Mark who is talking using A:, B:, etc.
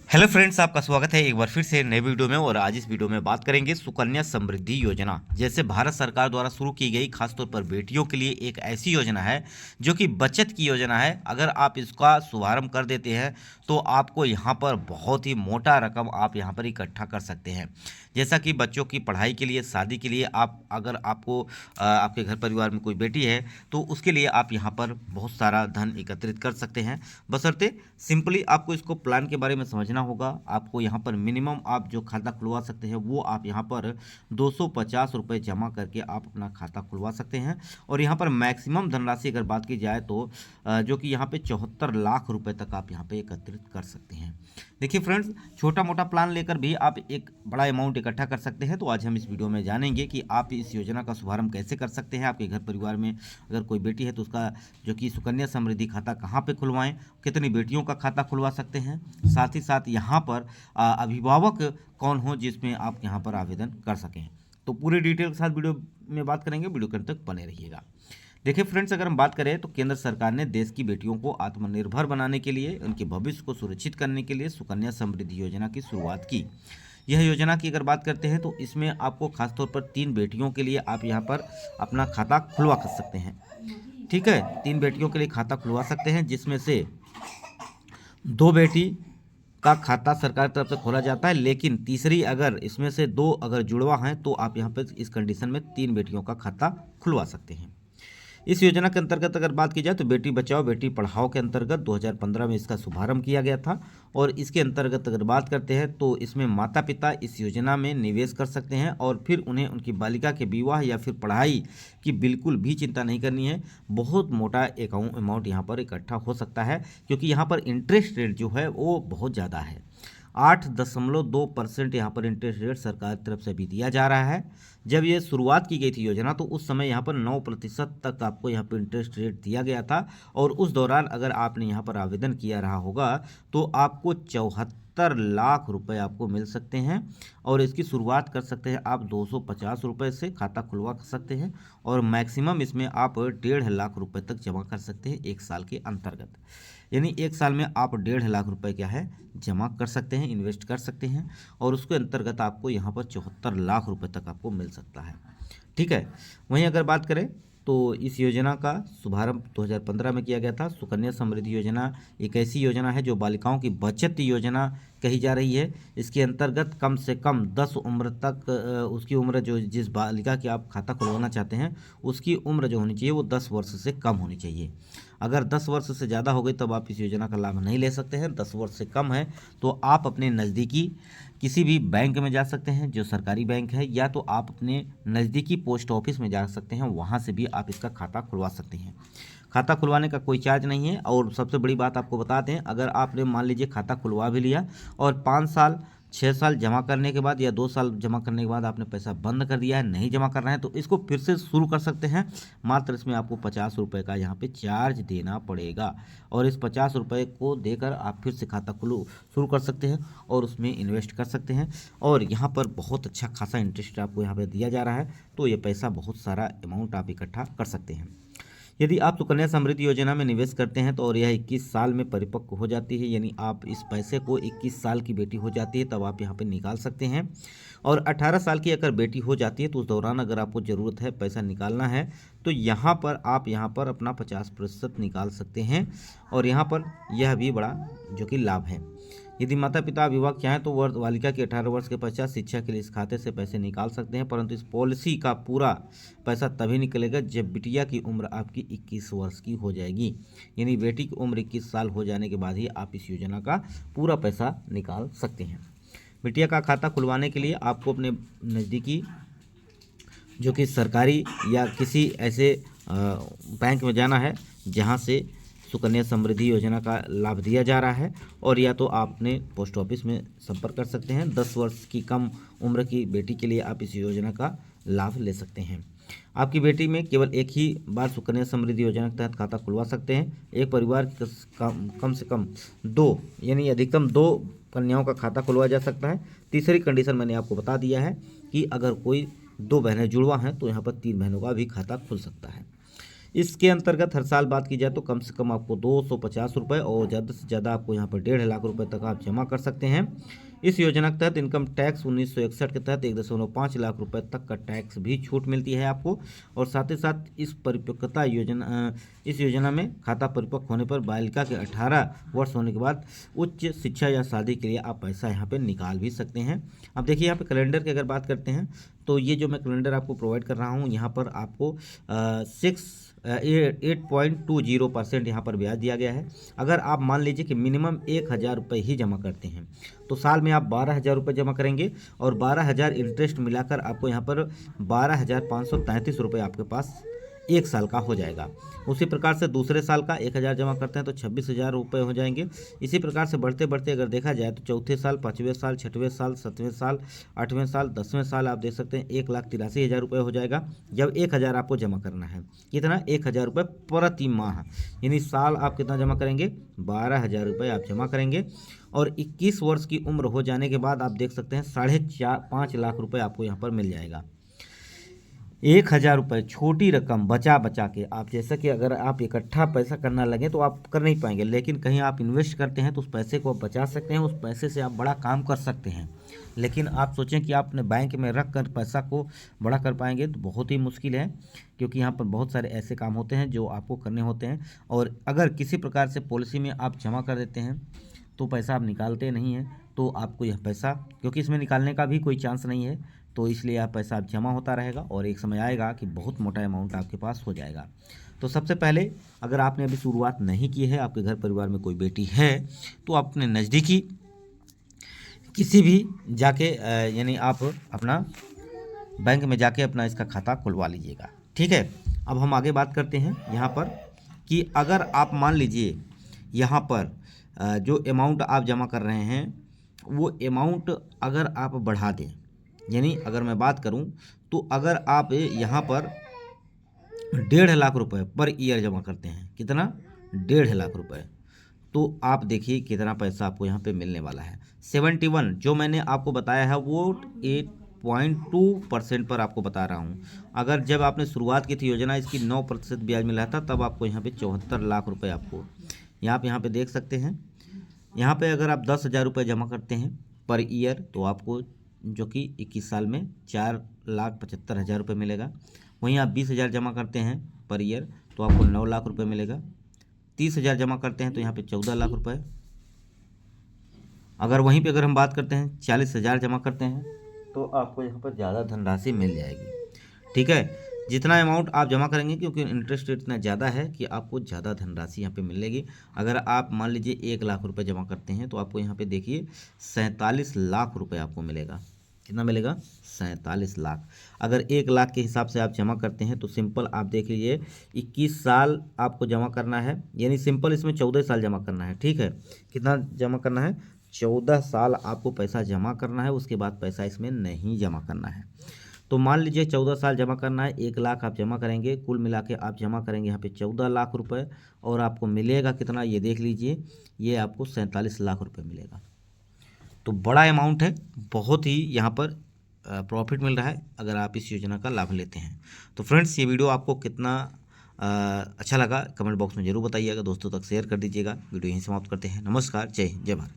A: Hello friends, आपका स्वागत है एक बार फिर से नए वीडियो में। और आज इस वीडियो में बात करेंगे सुकन्या समृद्धि योजना। जैसे भारत सरकार द्वारा शुरू की गई खासतौर पर बेटियों के लिए एक ऐसी योजना है जो कि बचत की योजना है। अगर आप इसका शुभारंभ कर देते हैं तो आपको यहाँ पर बहुत ही मोटा रकम आप यहाँ पर इकट्ठा कर सकते हैं। जैसा कि बच्चों की पढ़ाई के लिए, शादी के लिए, आप अगर आपको आपके घर परिवार में कोई बेटी है तो उसके लिए आप यहाँ पर बहुत सारा धन एकत्रित कर सकते हैं। बशर्ते सिंपली आपको इसको प्लान के बारे में समझना होगा। आपको यहाँ पर मिनिमम आप जो खाता खुलवा सकते हैं वो आप यहाँ पर 250 रुपये जमा करके आप अपना खाता खुलवा सकते हैं। और यहाँ पर मैक्सिमम धनराशि अगर बात की जाए तो जो कि यहाँ पे 74 लाख रुपए तक आप यहाँ पे एकत्रित कर सकते हैं। देखिए फ्रेंड्स, छोटा मोटा प्लान लेकर भी आप एक बड़ा अमाउंट इकट्ठा कर सकते हैं। तो आज हम इस वीडियो में जानेंगे कि आप इस योजना का शुभारंभ कैसे कर सकते हैं। आपके घर परिवार में अगर कोई बेटी है तो उसका जो कि सुकन्या समृद्धि खाता कहाँ पे खुलवाएं, कितनी बेटियों का खाता खुलवा सकते हैं, साथ ही साथ यहाँ पर अभिभावक कौन हो जिसमें आप यहाँ पर आवेदन कर सकें। तो पूरी डिटेल के साथ वीडियो में बात करेंगे, वीडियो के अंत तक बने रहिएगा। देखिए फ्रेंड्स, अगर हम बात करें तो केंद्र सरकार ने देश की बेटियों को आत्मनिर्भर बनाने के लिए, उनके भविष्य को सुरक्षित करने के लिए सुकन्या समृद्धि योजना की शुरुआत की। यह योजना की अगर बात करते हैं तो इसमें आपको खासतौर पर 3 बेटियों के लिए आप यहाँ पर अपना खाता खुलवा कर सकते हैं। ठीक है, 3 बेटियों के लिए खाता खुलवा सकते हैं, जिसमें से 2 बेटी का खाता सरकार की तरफ से खोला जाता है, लेकिन तीसरी अगर इसमें से 2 अगर जुड़वा हैं तो आप यहाँ पर इस कंडीशन में 3 बेटियों का खाता खुलवा सकते हैं। इस योजना के अंतर्गत अगर बात की जाए तो बेटी बचाओ बेटी पढ़ाओ के अंतर्गत 2015 में इसका शुभारंभ किया गया था। और इसके अंतर्गत अगर बात करते हैं तो इसमें माता पिता इस योजना में निवेश कर सकते हैं और फिर उन्हें उनकी बालिका के विवाह या फिर पढ़ाई की बिल्कुल भी चिंता नहीं करनी है। बहुत मोटा अमाउंट यहाँ पर इकट्ठा हो सकता है, क्योंकि यहाँ पर इंटरेस्ट रेट जो है वो बहुत ज़्यादा है। 8.2% यहाँ पर इंटरेस्ट रेट सरकार की तरफ से भी दिया जा रहा है। जब ये शुरुआत की गई थी योजना तो उस समय यहाँ पर 9% तक आपको यहाँ पर इंटरेस्ट रेट दिया गया था। और उस दौरान अगर आपने यहाँ पर आवेदन किया रहा होगा तो आपको 74 लाख रुपए आपको मिल सकते हैं। और इसकी शुरुआत कर सकते हैं आप 250 रुपये से खाता खुलवा सकते हैं। और मैक्सिमम इसमें आप 1.5 लाख रुपए तक जमा कर सकते हैं 1 साल के अंतर्गत। यानी 1 साल में आप 1.5 लाख रुपए क्या है जमा कर सकते हैं, इन्वेस्ट कर सकते हैं। और उसके अंतर्गत आपको यहाँ पर 74 लाख रुपए तक आपको मिल सकता है। ठीक है, वहीं अगर बात करें तो इस योजना का शुभारंभ 2015 में किया गया था। सुकन्या समृद्धि योजना एक ऐसी योजना है जो बालिकाओं की बचत योजना कही जा रही है। इसके अंतर्गत कम से कम 10 उम्र तक उसकी उम्र जो जिस बालिका की आप खाता खुलवाना चाहते हैं उसकी उम्र जो होनी चाहिए वो 10 वर्ष से कम होनी चाहिए। अगर 10 वर्ष से ज़्यादा हो गई तब आप इस योजना का लाभ नहीं ले सकते हैं। 10 वर्ष से कम है तो आप अपने नज़दीकी किसी भी बैंक में जा सकते हैं जो सरकारी बैंक है, या तो आप अपने नज़दीकी पोस्ट ऑफिस में जा सकते हैं, वहाँ से भी आप इसका खाता खुलवा सकते हैं। खाता खुलवाने का कोई चार्ज नहीं है। और सबसे बड़ी बात आपको बता दें, अगर आपने मान लीजिए खाता खुलवा भी लिया और 5 साल 6 साल जमा करने के बाद या 2 साल जमा करने के बाद आपने पैसा बंद कर दिया है, नहीं जमा करना है, तो इसको फिर से शुरू कर सकते हैं। मात्र इसमें आपको 50 रुपये का यहाँ पे चार्ज देना पड़ेगा। और इस 50 रुपये को देकर आप फिर से खाता शुरू कर सकते हैं और उसमें इन्वेस्ट कर सकते हैं। और यहाँ पर बहुत अच्छा खासा इंटरेस्ट आपको यहाँ पर दिया जा रहा है, तो ये पैसा बहुत सारा अमाउंट आप इकट्ठा कर सकते हैं। यदि आप सुकन्या समृद्धि योजना में निवेश करते हैं तो और यह 21 साल में परिपक्व हो जाती है, यानी आप इस पैसे को 21 साल की बेटी हो जाती है तब आप यहाँ पे निकाल सकते हैं। और 18 साल की अगर बेटी हो जाती है तो उस दौरान अगर आपको ज़रूरत है पैसा निकालना है तो यहाँ पर आप यहाँ पर अपना 50% निकाल सकते हैं। और यहाँ पर यह भी बड़ा जो कि लाभ है। यदि माता पिता अभिभावक चाहें तो वह बालिका के 18 वर्ष के पश्चात शिक्षा के लिए इस खाते से पैसे निकाल सकते हैं, परंतु इस पॉलिसी का पूरा पैसा तभी निकलेगा जब बिटिया की उम्र आपकी 21 वर्ष की हो जाएगी। यानी बेटी की उम्र 21 साल हो जाने के बाद ही आप इस योजना का पूरा पैसा निकाल सकते हैं। बिटिया का खाता खुलवाने के लिए आपको अपने नज़दीकी जो कि सरकारी या किसी ऐसे बैंक में जाना है जहाँ से सुकन्या समृद्धि योजना का लाभ दिया जा रहा है, और या तो आप अपने पोस्ट ऑफिस में संपर्क कर सकते हैं। 10 वर्ष की कम उम्र की बेटी के लिए आप इस योजना का लाभ ले सकते हैं। आपकी बेटी में केवल एक ही बार सुकन्या समृद्धि योजना के तहत खाता खुलवा सकते हैं। एक परिवार कम से कम 2 यानी अधिकतम 2 कन्याओं का खाता खुलवाया जा सकता है। तीसरी कंडीशन मैंने आपको बता दिया है कि अगर कोई 2 बहनें जुड़वा हैं तो यहाँ पर 3 बहनों का भी खाता खुल सकता है। इसके अंतर्गत हर साल बात की जाए तो कम से कम आपको 250 रुपये और ज़्यादा से ज़्यादा आपको यहाँ पर 1.5 लाख रुपए तक आप जमा कर सकते हैं। इस योजना के तहत इनकम टैक्स 1961 के तहत 1.5 लाख रुपए तक का टैक्स भी छूट मिलती है आपको। और साथ ही साथ इस योजना में खाता परिपक्व होने पर बालिका के 18 वर्ष होने के बाद उच्च शिक्षा या शादी के लिए आप पैसा यहाँ पे निकाल भी सकते हैं। अब देखिए यहाँ पे कैलेंडर की अगर बात करते हैं तो ये जो मैं कैलेंडर आपको प्रोवाइड कर रहा हूँ यहाँ पर आपको 8.20% यहाँ पर ब्याज दिया गया है। अगर आप मान लीजिए कि मिनिमम 1,000 रुपये ही जमा करते हैं तो साल में आप 12,000 रुपये जमा करेंगे और 12,000 इंटरेस्ट मिलाकर आपको यहाँ पर 12,533 रुपये आपके पास एक साल का हो जाएगा। उसी प्रकार से दूसरे साल का 1,000 जमा करते हैं तो 26,000 रुपये हो जाएंगे। इसी प्रकार से बढ़ते बढ़ते अगर देखा जाए तो चौथे साल, पाँचवें साल, छठवें साल, सातवें साल, आठवें साल, 10वें साल आप देख सकते हैं 1,83,000 रुपये हो जाएगा जब 1,000 आपको जमा करना है। कितना? 1,000 रुपये प्रति माह, यानी साल आप कितना जमा करेंगे? 12,000 रुपये आप जमा करेंगे। और 21 वर्ष की उम्र हो जाने के बाद आप देख सकते हैं 5.5 लाख रुपये आपको यहाँ पर मिल जाएगा। 1,000 रुपये छोटी रकम बचा बचा के आप, जैसा कि अगर आप इकट्ठा पैसा करना लगे तो आप कर नहीं पाएंगे, लेकिन कहीं आप इन्वेस्ट करते हैं तो उस पैसे को आप बचा सकते हैं, उस पैसे से आप बड़ा काम कर सकते हैं। लेकिन आप सोचें कि आप अपने बैंक में रख कर पैसा को बड़ा कर पाएंगे तो बहुत ही मुश्किल है, क्योंकि यहाँ पर बहुत सारे ऐसे काम होते हैं जो आपको करने होते हैं। और अगर किसी प्रकार से पॉलिसी में आप जमा कर देते हैं तो पैसा आप निकालते नहीं हैं तो आपको यह पैसा, क्योंकि इसमें निकालने का भी कोई चांस नहीं है, तो इसलिए आप पैसा आप जमा होता रहेगा और एक समय आएगा कि बहुत मोटा अमाउंट आपके पास हो जाएगा। तो सबसे पहले अगर आपने अभी शुरुआत नहीं की है, आपके घर परिवार में कोई बेटी है तो आप अपने नज़दीकी किसी भी जाके यानी आप अपना बैंक में जाके अपना इसका खाता खुलवा लीजिएगा। ठीक है, अब हम आगे बात करते हैं यहाँ पर कि अगर आप मान लीजिए यहाँ पर जो अमाउंट आप जमा कर रहे हैं वो अमाउंट अगर आप बढ़ा दें, यानी अगर मैं बात करूं तो अगर आप यहाँ पर 1.5 लाख रुपए पर ईयर जमा करते हैं, कितना? 1.5 लाख रुपए, तो आप देखिए कितना पैसा आपको यहाँ पे मिलने वाला है। 71 जो मैंने आपको बताया है वो 8.2% पर आपको बता रहा हूँ। अगर जब आपने शुरुआत की थी योजना, इसकी 9% ब्याज मिला था, तब आपको यहाँ पे 74 लाख रुपए आपको आप यहाँ पे देख सकते हैं। यहाँ पे अगर आप 10,000 रुपये जमा करते हैं पर ईयर तो आपको जो कि 21 साल में 4,75,000 रुपये मिलेगा। वहीं आप 20,000 जमा करते हैं पर ईयर तो आपको 9 लाख रुपये मिलेगा। 30,000 जमा करते हैं तो यहाँ पे 14 लाख रुपये। अगर वहीं पे अगर हम बात करते हैं 40,000 जमा करते हैं तो आपको यहाँ पर ज़्यादा धनराशि मिल जाएगी। ठीक है, जितना अमाउंट आप जमा करेंगे, क्योंकि इंटरेस्ट रेट इतना ज़्यादा है कि आपको ज़्यादा धनराशि यहाँ पे मिलेगी। अगर आप मान लीजिए 1 लाख रुपए जमा करते हैं तो आपको यहाँ पे देखिए 47 लाख रुपए आपको मिलेगा। कितना मिलेगा? 47 लाख। अगर 1 लाख के हिसाब से आप जमा करते हैं तो सिंपल आप देख लीजिए 21 साल आपको जमा करना है, यानी सिंपल इसमें 14 साल जमा करना है। ठीक है, कितना जमा करना है? 14 साल आपको पैसा जमा करना है, उसके बाद पैसा इसमें नहीं जमा करना है। तो मान लीजिए 14 साल जमा करना है, 1 लाख आप जमा करेंगे, कुल मिला के आप जमा करेंगे यहाँ पे 14 लाख रुपए और आपको मिलेगा कितना? ये देख लीजिए, ये आपको 47 लाख रुपए मिलेगा। तो बड़ा अमाउंट है, बहुत ही यहाँ पर प्रॉफिट मिल रहा है अगर आप इस योजना का लाभ लेते हैं। तो फ्रेंड्स, ये वीडियो आपको कितना अच्छा लगा कमेंट बॉक्स में ज़रूर बताइएगा, दोस्तों तक शेयर कर दीजिएगा। वीडियो यहीं समाप्त करते हैं। नमस्कार, जय हिंद, जय भारत।